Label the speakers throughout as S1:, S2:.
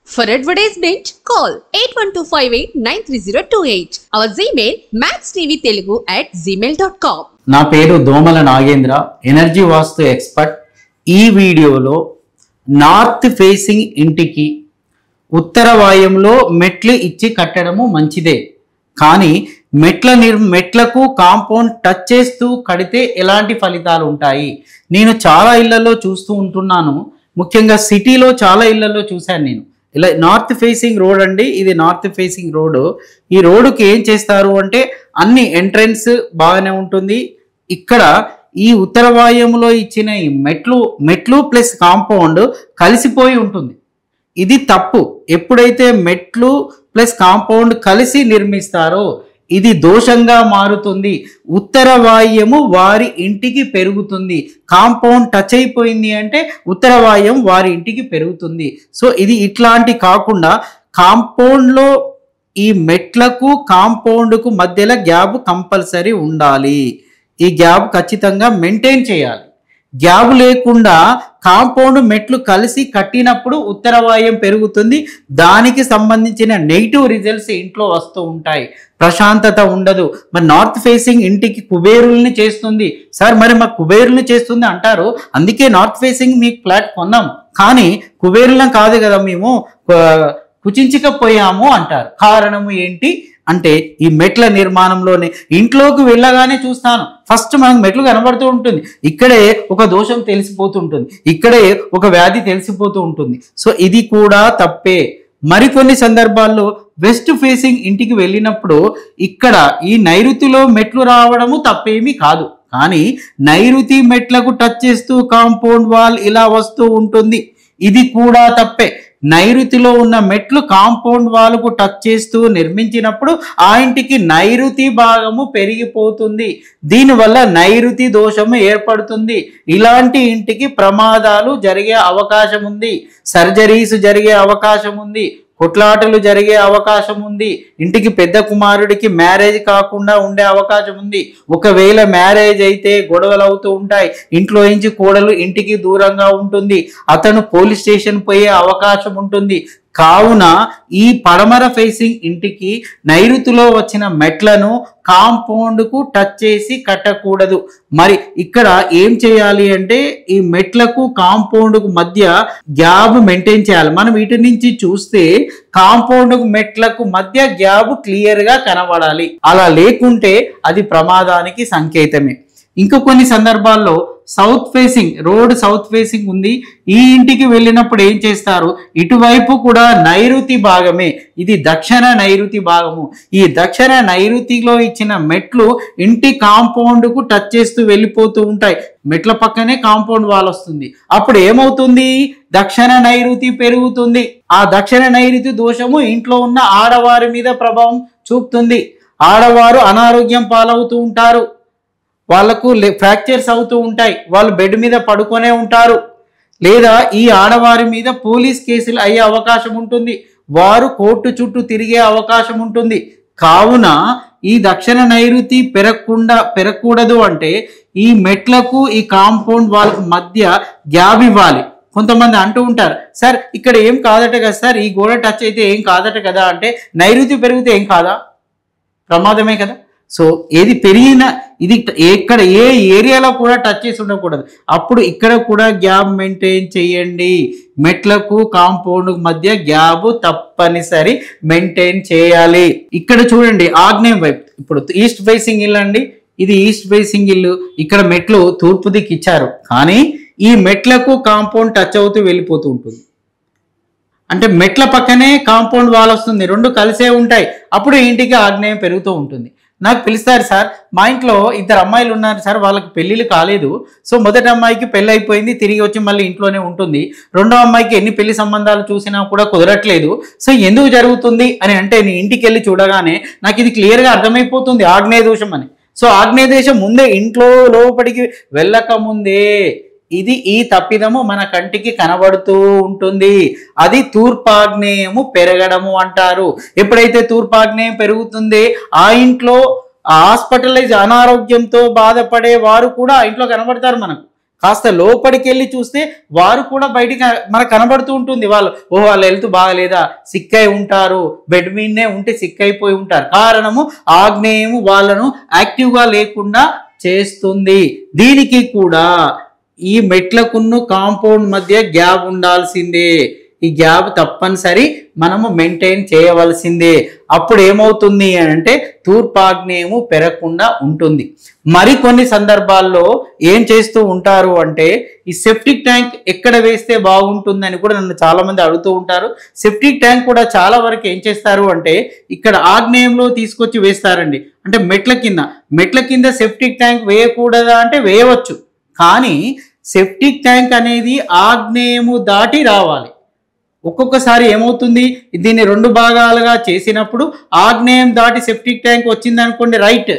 S1: For advertisement, call 8125893028. Our Gmail maxtvtelugu@gmail.com.
S2: నా పేరు దోమల నాగేంద్ర, ఎనర్జీ వాస్తు ఎక్స్పర్ట్. ఈ వీడియోలో నార్త్ ఫేసింగ్ ఇంటికి ఉత్తర వాయుంలో మెట్లు ఇచ్చి కట్టడము మంచిదే, కానీ మెట్లకు కాంపౌండ్ టచ్ చేస్తూ కడితే ఎలాంటి ఫలితాలు ఉంటాయి? నేను చాలా ఇళ్లలో చూస్తూ ఉంటున్నాను, ముఖ్యంగా సిటీలో చాలా ఇళ్లలో చూశాను నేను. ఇలా నార్త్ ఫేసింగ్ రోడ్ అండి, ఇది నార్త్ ఫేసింగ్ రోడ్. ఈ రోడ్డుకి ఏం చేస్తారు అంటే అన్ని ఎంట్రన్స్ బాగానే ఉంటుంది. ఇక్కడ ఈ ఉత్తర వాయుంలో ఇచ్చిన ఈ మెట్లు ప్లస్ కాంపౌండ్ కలిసిపోయి ఉంటుంది. ఇది తప్పు. ఎప్పుడైతే మెట్లు ప్లస్ కాంపౌండ్ కలిసి నిర్మిస్తారో ఇది దోషంగా మారుతుంది. ఉత్తర వాయుము వారి ఇంటికి పెరుగుతుంది. కాంపౌండ్ టచ్ అయిపోయింది అంటే ఉత్తర వాయుం వారి ఇంటికి పెరుగుతుంది. సో ఇది ఇట్లాంటి కాకుండా కాంపౌండ్లో ఈ మెట్లకు కాంపౌండ్కు మధ్యలో గ్యాప్ కంపల్సరీ ఉండాలి. ఈ గ్యాప్ ఖచ్చితంగా మెయింటైన్ చేయాలి. గ్యాప్ లేకుండా కాంపౌండ్ మెట్లు కలిసి కట్టినప్పుడు ఉత్తర వాయుం పెరుగుతుంది. దానికి సంబంధించిన నెగిటివ్ రిజల్ట్స్ ఇంట్లో వస్తూ ఉంటాయి, ప్రశాంతత ఉండదు. మరి నార్త్ ఫేసింగ్ ఇంటికి కుబేరుల్ని చేస్తుంది సార్, మరి మాకు కుబేరుల్ని చేస్తుంది అంటారు, అందుకే నార్త్ ఫేసింగ్ మీకు ఫ్లాట్ కొన్నాం, కానీ కుబేరులం కాదు కదా మేము, కుచించకపోయాము అంటారు. కారణము ఏంటి అంటే ఈ మెట్ల నిర్మాణంలోనే ఇంట్లోకి వెళ్ళగానే చూస్తాను, ఫస్ట్ మనకు మెట్లు కనబడుతూ ఉంటుంది, ఇక్కడే ఒక దోషం తెలిసిపోతుంటుంది, ఇక్కడే ఒక వ్యాధి తెలిసిపోతూ ఉంటుంది. సో ఇది కూడా తప్పే. మరికొన్ని సందర్భాల్లో వెస్ట్ ఫేసింగ్ ఇంటికి వెళ్ళినప్పుడు ఇక్కడ ఈ నైరుతిలో మెట్లు రావడము తప్పేమీ కాదు, కానీ నైరుతి మెట్లకు టచ్ చేస్తూ కాంపౌండ్ వాల్ ఇలా వస్తూ ఉంటుంది, ఇది కూడా తప్పే. నైరుతిలో ఉన్న మెట్లు కాంపౌండ్ వాల్కు టచ్ చేస్తూ నిర్మించినప్పుడు ఆ ఇంటికి నైరుతి భాగము పెరిగిపోతుంది. దీనివల్ల నైరుతి దోషము ఏర్పడుతుంది. ఇలాంటి ఇంటికి ప్రమాదాలు జరిగే అవకాశం ఉంది, సర్జరీస్ జరిగే అవకాశం ఉంది, కొట్లాటలు జరిగే అవకాశం ఉంది, ఇంటికి పెద్ద కుమారుడికి మ్యారేజ్ కాకుండా ఉండే అవకాశం ఉంది. ఒకవేళ మ్యారేజ్ అయితే గొడవలు అవుతూ ఉంటాయి, ఇంట్లో నుంచి కోడలు ఇంటికి దూరంగా ఉంటుంది, అతను పోలీస్ స్టేషన్ పోయే అవకాశం ఉంటుంది. కావున ఈ పడమర ఫేసింగ్ ఇంటికి నైరుతిలో వచ్చిన మెట్లను కాంపౌండ్కు టచ్ చేసి కట్టకూడదు. మరి ఇక్కడ ఏం చేయాలి అంటే ఈ మెట్లకు కాంపౌండ్కు మధ్య గ్యాప్ మెయింటైన్ చేయాలి. మనం వీటి నుంచి చూస్తే కాంపౌండ్కు మెట్లకు మధ్య గ్యాప్ క్లియర్గా కనబడాలి. అలా లేకుంటే అది ప్రమాదానికి సంకేతమే. ఇంకా కొన్ని సందర్భాల్లో south facing road south facing ఉంది, ఈ ఇంటికి వెళ్ళినప్పుడు ఏం చేస్తారు, ఇటువైపు కూడా నైరుతి భాగమే, ఇది దక్షిణ నైరుతి భాగము. ఈ దక్షిణ నైరుతిలో ఇచ్చిన మెట్లు ఇంటి కాంపౌండ్కు టచ్ చేస్తూ వెళ్ళిపోతూ ఉంటాయి. మెట్ల పక్కనే కాంపౌండ్ వాల్ వస్తుంది. అప్పుడు ఏమవుతుంది, దక్షిణ నైరుతి పెరుగుతుంది. ఆ దక్షిణ నైరుతి దోషము ఇంట్లో ఉన్న ఆడవారి మీద ప్రభావం చూపుతుంది. ఆడవారు అనారోగ్యం పాలవుతూ ఉంటారు, వాళ్ళకు ఫ్రాక్చర్స్ అవుతూ ఉంటాయి, వాళ్ళు బెడ్ మీద పడుకొనే ఉంటారు, లేదా ఈ ఆడవారి మీద పోలీస్ కేసులు అయ్యే అవకాశం ఉంటుంది, వారు కోర్టు చుట్టూ తిరిగే అవకాశం ఉంటుంది. కావున ఈ దక్షిణ నైరుతి పెరగకూడదు అంటే ఈ మెట్లకు ఈ కాంపౌండ్ వాళ్ళకు మధ్య గ్యాప్ ఇవ్వాలి. కొంతమంది అంటూ ఉంటారు, సార్ ఇక్కడ ఏం కాదట కదా సార్, ఈ గోడ టచ్ అయితే ఏం కాదట కదా అంటే, నైరుతి పెరిగితే ఏం కాదా, ప్రమాదమే కదా. సో ఏది పెరిగినా ఇది ఎక్కడ ఏ ఏరియాలో కూడా టచ్ చేసి ఉండకూడదు. అప్పుడు ఇక్కడ కూడా గ్యాప్ మెయింటైన్ చేయండి. మెట్లకు కాంపౌండ్ మధ్య గ్యాప్ తప్పనిసరి మెయింటైన్ చేయాలి. ఇక్కడ చూడండి ఆగ్నేయం వైపు, ఇప్పుడు ఈస్ట్ ఫేసింగ్ ఇల్లు అండి, ఇది ఈస్ట్ ఫేసింగ్ ఇల్లు, ఇక్కడ మెట్లు తూర్పు దిక్కు ఇచ్చారు, కానీ ఈ మెట్లకు కాంపౌండ్ టచ్ అవుతూ వెళ్ళిపోతూ ఉంటుంది. అంటే మెట్ల పక్కనే కాంపౌండ్ వాల్ వస్తుంది, రెండు కలిసే ఉంటాయి, అప్పుడు ఇంటికి ఆగ్నేయం పెరుగుతూ ఉంటుంది. నాకు పిలుస్తారు, సార్ మా ఇంట్లో 2 అమ్మాయిలు ఉన్నారు సార్, వాళ్ళకి పెళ్ళిళ్ళు కాలేదు, సో మొదటి అమ్మాయికి పెళ్ళి అయిపోయింది, తిరిగి వచ్చి మళ్ళీ ఇంట్లోనే ఉంటుంది, రెండో అమ్మాయికి ఎన్ని పెళ్లి సంబంధాలు చూసినా కూడా కుదరట్లేదు, సో ఎందుకు జరుగుతుంది అని అంటే నేను ఇంటికి వెళ్ళి చూడగానే నాకు ఇది క్లియర్గా అర్థమైపోతుంది, ఆగ్నేయ దోషం అని. సో ఆగ్నేయ దోషం ముందే ఇంట్లో లోపలికి వెళ్ళక ముందే ఇది ఈ తప్పిదము మన కంటికి కనబడుతూ ఉంటుంది. అది తూర్పాగ్నేయము పెరగడము అంటారు. ఎప్పుడైతే తూర్పాగ్నేయం పెరుగుతుందో ఆ ఇంట్లో హాస్పిటలైజ్ అనారోగ్యంతో బాధపడే వారు కూడా ఆ ఇంట్లో కనబడతారు మనకు. కాస్త లోపలికి వెళ్ళి చూస్తే వారు కూడా బయటికి మనకు కనబడుతూ ఉంటుంది. వాళ్ళ హెల్త్ బాగలేదా, సిక్ అయి ఉంటారు, బెడ్ మీదనే ఉంటే సిక్ అయిపోయి ఉంటారు. కారణము ఆగ్నేయము వాళ్ళను యాక్టివ్గా లేకుండా చేస్తుంది. దీనికి కూడా ఈ మెట్లకున్న కాంపౌండ్ మధ్య గ్యాప్ ఉండాల్సిందే. ఈ గ్యాప్ తప్పనిసరి మనము మెయింటైన్ చేయవలసిందే. అప్పుడు ఏమవుతుంది అంటే తూర్పాగ్నేయము పెరగకుండా ఉంటుంది. మరికొన్ని సందర్భాల్లో ఏం చేస్తూ ఉంటారు అంటే ఈ సెప్టిక్ ట్యాంక్ ఎక్కడ వేస్తే బాగుంటుందని కూడా నన్ను చాలా మంది అడుగుతూ ఉంటారు. సెప్టిక్ ట్యాంక్ కూడా చాలా వరకు ఏం చేస్తారు అంటే ఇక్కడ ఆగ్నేయంలో తీసుకొచ్చి వేస్తారండి. అంటే మెట్ల కింద సెప్టిక్ ట్యాంక్ వేయకూడదా అంటే వేయవచ్చు, కానీ సెప్టిక్ ట్యాంక్ అనేది ఆగ్నేయము దాటి రావాలి. ఒక్కొక్కసారి ఏమవుతుంది, దీన్ని 2 భాగాలుగా చేసినప్పుడు ఆగ్నేయం దాటి సెప్టిక్ ట్యాంక్ వచ్చింది అనుకోండి, రైట్.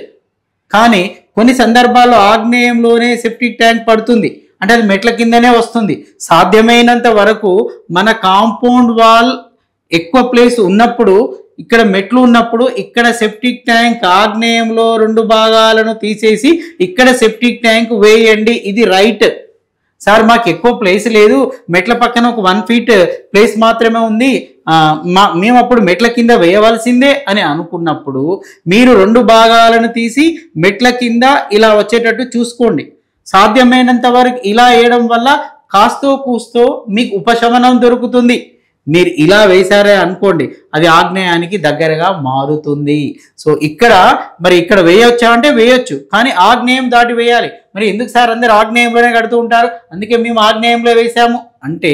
S2: కానీ కొన్ని సందర్భాల్లో ఆగ్నేయంలోనే సెప్టిక్ ట్యాంక్ పడుతుంది, అంటే అది మెట్ల కిందనే వస్తుంది. సాధ్యమైనంత వరకు మన కాంపౌండ్ వాల్ ఎక్కువ ప్లేస్ ఉన్నప్పుడు, ఇక్కడ మెట్లు ఉన్నప్పుడు ఇక్కడ సెప్టిక్ ట్యాంక్ ఆగ్నేయంలో 2 భాగాలను తీసేసి ఇక్కడ సెప్టిక్ ట్యాంక్ వేయండి, ఇది రైట్. సార్ మాకు ఎక్కువ ప్లేస్ లేదు, మెట్ల పక్కన ఒక 1 ఫీట్ ప్లేస్ మాత్రమే ఉంది, మేము అప్పుడు మెట్ల కింద వేయవలసిందే అని అనుకున్నప్పుడు మీరు 2 భాగాలను తీసి మెట్ల కింద ఇలా వచ్చేటట్టు చూసుకోండి. సాధ్యమైనంత వరకు ఇలా వేయడం వల్ల కాస్తో కూస్తో మీకు ఉపశమనం దొరుకుతుంది. మీరు ఇలా వేశారే అనుకోండి, అది ఆగ్నేయానికి దగ్గరగా మారుతుంది. సో ఇక్కడ వేయొచ్చా అంటే వేయొచ్చు, కానీ ఆగ్నేయం దాటి వేయాలి. మరి ఎందుకు సార్ అందరు ఆగ్నేయంలోనే కడుతూ ఉంటారు? అందుకే మేము ఆగ్నేయంలో వేసాము. అంటే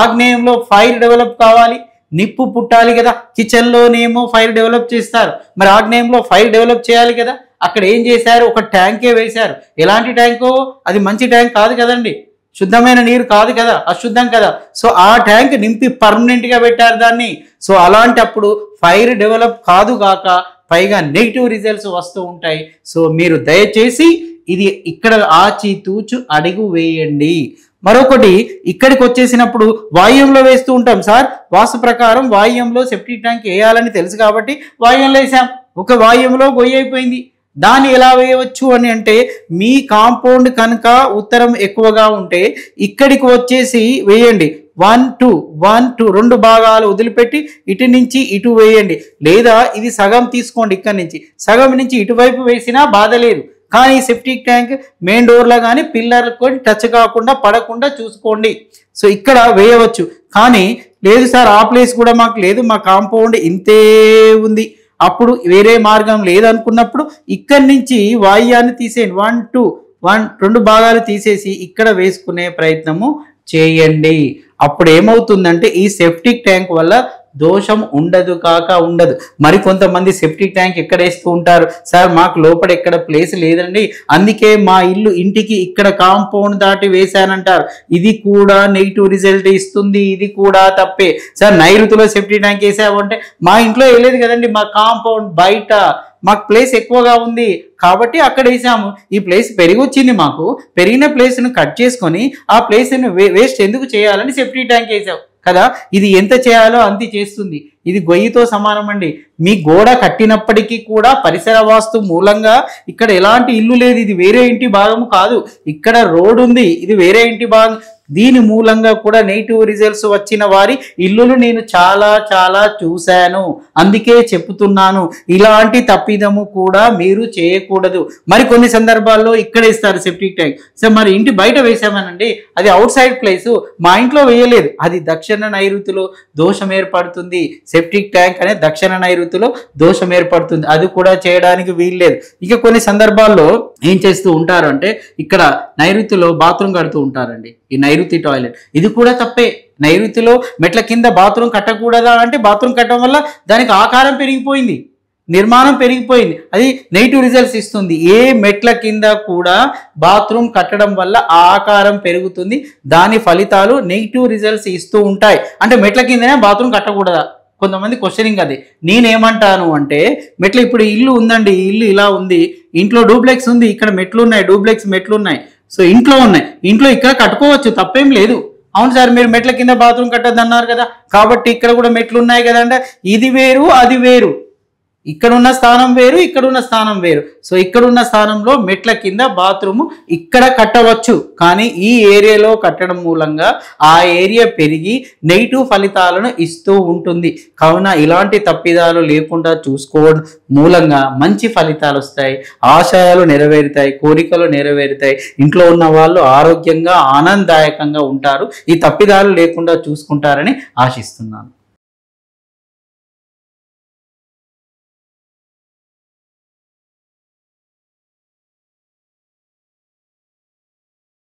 S2: ఆగ్నేయంలో ఫైర్ డెవలప్ కావాలి, నిప్పు పుట్టాలి కదా. కిచెన్లోనేమో ఫైర్ డెవలప్ చేస్తారు, మరి ఆగ్నేయంలో ఫైర్ డెవలప్ చేయాలి కదా. అక్కడ ఏం చేశారు, ఒక ట్యాంకే వేశారు. ఎలాంటి ట్యాంకో, అది మంచి ట్యాంక్ కాదు కదండి, శుద్ధమైన నీరు కాదు కదా, అశుద్ధం కదా. సో ఆ ట్యాంక్ నింపి పర్మనెంట్గా పెట్టారు దాన్ని. సో అలాంటప్పుడు ఫైర్ డెవలప్ కాదు కాక పైగా నెగిటివ్ రిజల్ట్స్ వస్తూ ఉంటాయి. సో మీరు దయచేసి ఇది ఇక్కడ ఆచితూచు అడుగు వేయండి. మరొకటి, ఇక్కడికి వచ్చేసినప్పుడు వాయువ్యంలో వేస్తూ ఉంటాం. సార్ వాస్తు ప్రకారం వాయువ్యంలో సెప్టిక్ ట్యాంక్ వేయాలని తెలుసు కాబట్టి వాయువ్యంలో వేసాం. ఒక వాయువ్యంలో గొయ్యి అయిపోయింది, దాన్ని ఎలా వేయవచ్చు అని అంటే మీ కాంపౌండ్ కనుక ఉత్తరం ఎక్కువగా ఉంటే ఇక్కడికి వచ్చేసి వేయండి. 1 2 2 భాగాలు వదిలిపెట్టి ఇటు నుంచి ఇటు వేయండి. లేదా ఇది సగం తీసుకోండి, ఇక్కడి నుంచి సగం నుంచి ఇటువైపు వేసినా బాధ లేదు. కానీ సెప్టిక్ ట్యాంక్ మెయిన్ డోర్లో కానీ పిల్లర్ కూడా టచ్ కాకుండా పడకుండా చూసుకోండి. సో ఇక్కడ వేయవచ్చు. కానీ లేదు సార్ ఆ ప్లేస్ కూడా మాకు లేదు, మా కాంపౌండ్ ఇంతే ఉంది, అప్పుడు వేరే మార్గం లేదనుకున్నప్పుడు ఇక్కడి నుంచి వాయుయాన్ని తీసేయండి. 2 భాగాలు తీసేసి ఇక్కడ వేసుకునే ప్రయత్నము చేయండి. అప్పుడు ఏమవుతుందంటే ఈ సెప్టిక్ ట్యాంక్ వల్ల దోషం ఉండదు కాక ఉండదు. మరి కొంతమంది సెప్టిక్ ట్యాంక్ ఎక్కడ వేస్తూ ఉంటారు, సార్ మాకు లోపల ఎక్కడ ప్లేస్ లేదండి, అందుకే మా ఇంటికి ఇక్కడ కాంపౌండ్ దాటి వేశానంటారు. ఇది కూడా నెగిటివ్ రిజల్ట్ ఇస్తుంది, ఇది కూడా తప్పే. సార్ నైరుతిలో సెప్టిక్ ట్యాంక్ వేసావు అంటే మా ఇంట్లో వేయలేదు కదండి, మా కాంపౌండ్ బయట మాకు ప్లేస్ ఎక్కువగా ఉంది కాబట్టి అక్కడ వేసాము. ఈ ప్లేస్ పెరిగి వచ్చింది, మాకు పెరిగిన ప్లేస్ను కట్ చేసుకొని ఆ ప్లేస్ను వేస్ట్ ఎందుకు చేయాలని సెప్టిక్ ట్యాంక్ వేసావు కదా. ఇది ఎంత చేయాలో అంత చేస్తుంది. ఇది గొయ్యితో సమానం అండి. మీ గోడ కట్టినప్పటికీ కూడా పరిసర వాస్తు మూలంగా ఇక్కడ ఎలాంటి ఇల్లు లేదు, ఇది వేరే ఇంటి భాగము కాదు, ఇక్కడ రోడ్ ఉంది, ఇది వేరే ఇంటి భాగం. దీని మూలంగా కూడా నెగిటివ్ రిజల్ట్స్ వచ్చిన వారి ఇల్లులు నేను చాలా చాలా చూశాను, అందుకే చెప్తున్నాను. ఇలాంటి తప్పిదము కూడా మీరు చేయకూడదు. మరి కొన్ని సందర్భాల్లో ఇక్కడ ఇస్తారు సెప్టిక్ ట్యాంక్. సో మరి ఇంటి బయట వేసామనండి, అది అవుట్ సైడ్ ప్లేసు, మా ఇంట్లో వేయలేదు, అది దక్షిణ నైరుతిలో దోషం ఏర్పడుతుంది. సెప్టిక్ ట్యాంక్ అనేది దక్షిణ నైరుతిలో దోషం ఏర్పడుతుంది, అది కూడా చేయడానికి వీల్లేదు. ఇక కొన్ని సందర్భాల్లో ఏం చేస్తూ ఉంటారు అంటే ఇక్కడ నైరుతిలో బాత్రూమ్ కడుతూ ఉంటారండి, ఈ నైరుతి టాయిలెట్. ఇది కూడా తప్పే. నైరుతిలో మెట్ల కింద బాత్రూమ్ కట్టకూడదా అంటే బాత్రూమ్ కట్టడం వల్ల దానికి ఆకారం పెరిగిపోయింది, నిర్మాణం పెరిగిపోయింది, అది నెగిటివ్ రిజల్ట్స్ ఇస్తుంది. ఏ మెట్ల కింద కూడా బాత్రూమ్ కట్టడం వల్ల ఆకారం పెరుగుతుంది, దాని ఫలితాలు నెగిటివ్ రిజల్ట్స్ ఇస్తూ ఉంటాయి. అంటే మెట్ల కిందనే బాత్రూమ్ కట్టకూడదా? కొంతమంది క్వశ్చనింగ్ అది. నేనేమంటాను అంటే మెట్లు ఇప్పుడు ఇల్లు ఉందండి, ఈ ఇల్లు ఇలా ఉంది, ఇంట్లో డూప్లెక్స్ ఉంది, ఇక్కడ మెట్లు ఉన్నాయి, డూప్లెక్స్ మెట్లు ఉన్నాయి, సో ఇంట్లో ఉన్నాయి, ఇంట్లో ఇక్కడ కట్టుకోవచ్చు, తప్పేం లేదు. అవును సార్ మీరు మెట్ల కింద బాత్రూమ్ కట్టద్దు అన్నారు కదా, కాబట్టి ఇక్కడ కూడా మెట్లు ఉన్నాయి కదండి, ఇది వేరు అది వేరు. ఇక్కడున్న స్థానం వేరు, ఇక్కడున్న స్థానం వేరు. సో ఇక్కడున్న స్థానంలో మెట్ల కింద బాత్రూమ్ ఇక్కడ కట్టవచ్చు, కానీ ఈ ఏరియాలో కట్టడం మూలంగా ఆ ఏరియా పెరిగి నెగిటివ్ ఫలితాలను ఇస్తూ ఉంటుంది. కావున ఇలాంటి తప్పిదాలు లేకుండా చూసుకోవడం మూలంగా మంచి ఫలితాలు వస్తాయి, ఆశయాలు నెరవేరుతాయి, కోరికలు నెరవేరుతాయి, ఇంట్లో ఉన్న వాళ్ళు ఆరోగ్యంగా ఆనందదాయకంగా ఉంటారు. ఈ తప్పిదాలు లేకుండా చూసుకుంటారని ఆశిస్తున్నాను.